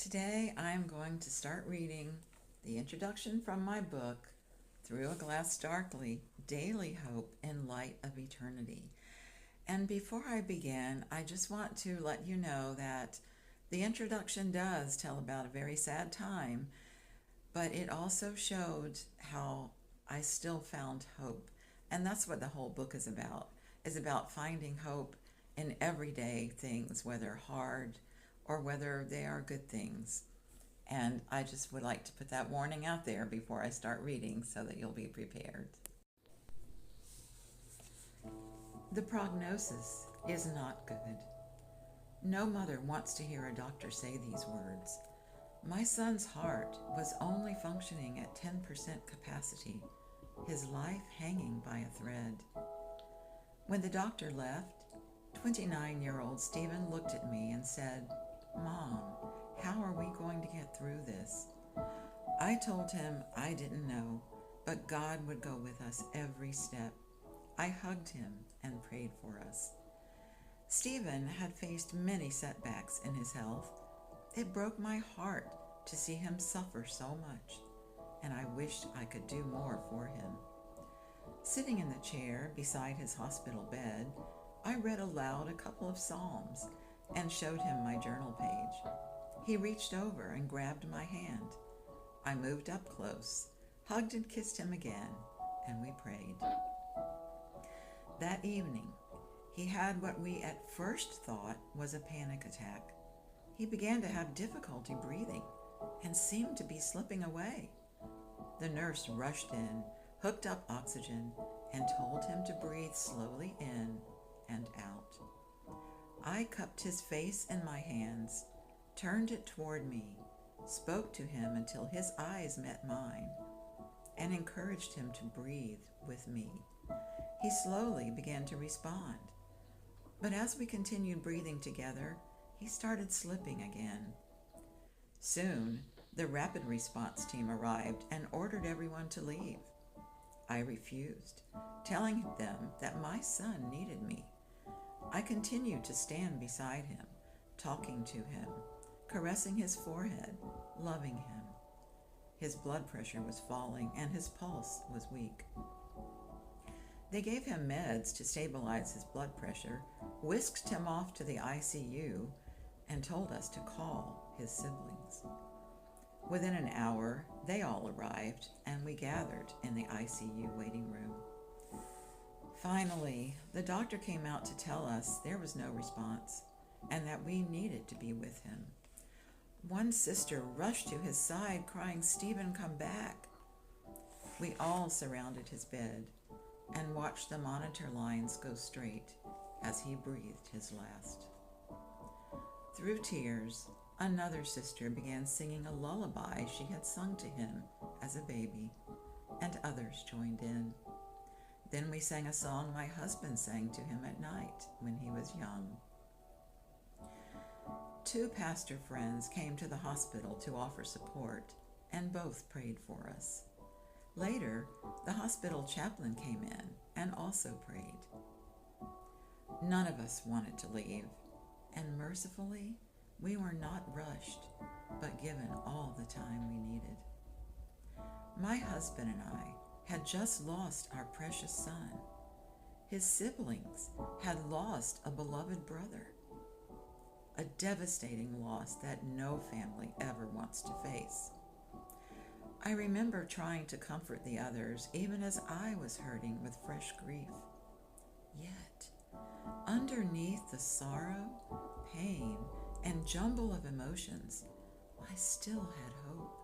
Today I'm going to start reading the introduction from my book, Through a Glass Darkly, Daily Hope in Light of Eternity. And before I begin, I just want to let you know that the introduction does tell about a very sad time, but it also showed how I still found hope. And that's what the whole book is about finding hope in everyday things, whether hard or whether they are good things. And I just would like to put that warning out there before I start reading so that you'll be prepared. The prognosis is not good. No mother wants to hear a doctor say these words. My son's heart was only functioning at 10% capacity, his life hanging by a thread. When the doctor left, 29-year-old Stephen looked at me and said, Mom, how are we going to get through this? I told him I didn't know, but God would go with us every step. I hugged him and prayed for us. Stephen had faced many setbacks in his health. It broke my heart to see him suffer so much, and I wished I could do more for him. Sitting in the chair beside his hospital bed, I read aloud a couple of psalms and showed him my journal page. He reached over and grabbed my hand. I moved up close, hugged and kissed him again, and we prayed. That evening, he had what we at first thought was a panic attack. He began to have difficulty breathing and seemed to be slipping away. The nurse rushed in, hooked up oxygen, and told him to breathe slowly in and out. I cupped his face in my hands, turned it toward me, spoke to him until his eyes met mine, and encouraged him to breathe with me. He slowly began to respond, but as we continued breathing together, he started slipping again. Soon, the rapid response team arrived and ordered everyone to leave. I refused, telling them that my son needed me. I continued to stand beside him, talking to him, caressing his forehead, loving him. His blood pressure was falling and his pulse was weak. They gave him meds to stabilize his blood pressure, whisked him off to the ICU, and told us to call his siblings. Within an hour, they all arrived, and we gathered in the ICU waiting room. Finally, the doctor came out to tell us there was no response and that we needed to be with him. One sister rushed to his side, crying, Stephen, come back. We all surrounded his bed and watched the monitor lines go straight as he breathed his last. Through tears, another sister began singing a lullaby she had sung to him as a baby, and others joined in. Then we sang a song my husband sang to him at night when he was young. Two pastor friends came to the hospital to offer support, and both prayed for us. Later, the hospital chaplain came in and also prayed. None of us wanted to leave, and mercifully, we were not rushed, but given all the time we needed. My husband and I had just lost our precious son. His siblings had lost a beloved brother. A devastating loss that no family ever wants to face. I remember trying to comfort the others even as I was hurting with fresh grief. Yet, underneath the sorrow, pain, and jumble of emotions, I still had hope.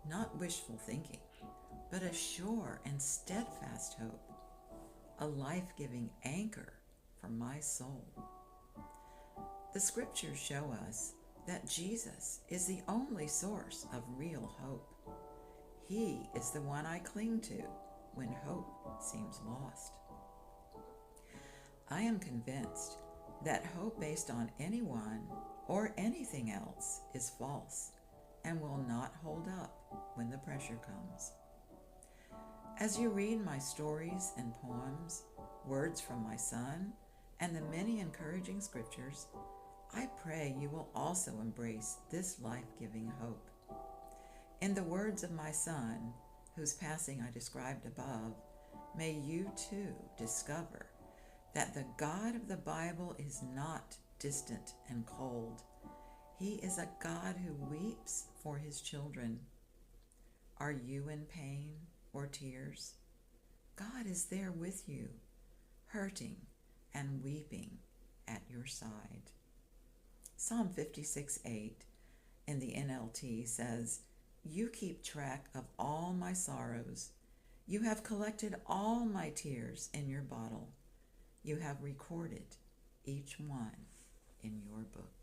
Not wishful thinking, but a sure and steadfast hope, a life-giving anchor for my soul. The scriptures show us that Jesus is the only source of real hope. He is the one I cling to when hope seems lost. I am convinced that hope based on anyone or anything else is false and will not hold up when the pressure comes. As you read my stories and poems, words from my son, and the many encouraging scriptures, I pray you will also embrace this life-giving hope. In the words of my son, whose passing I described above, may you too discover that the God of the Bible is not distant and cold. He is a God who weeps for his children. Are you in pain or tears? God is there with you, hurting and weeping at your side. Psalm 56:8 in the NLT says, "You keep track of all my sorrows. You have collected all my tears in your bottle. You have recorded each one in your book."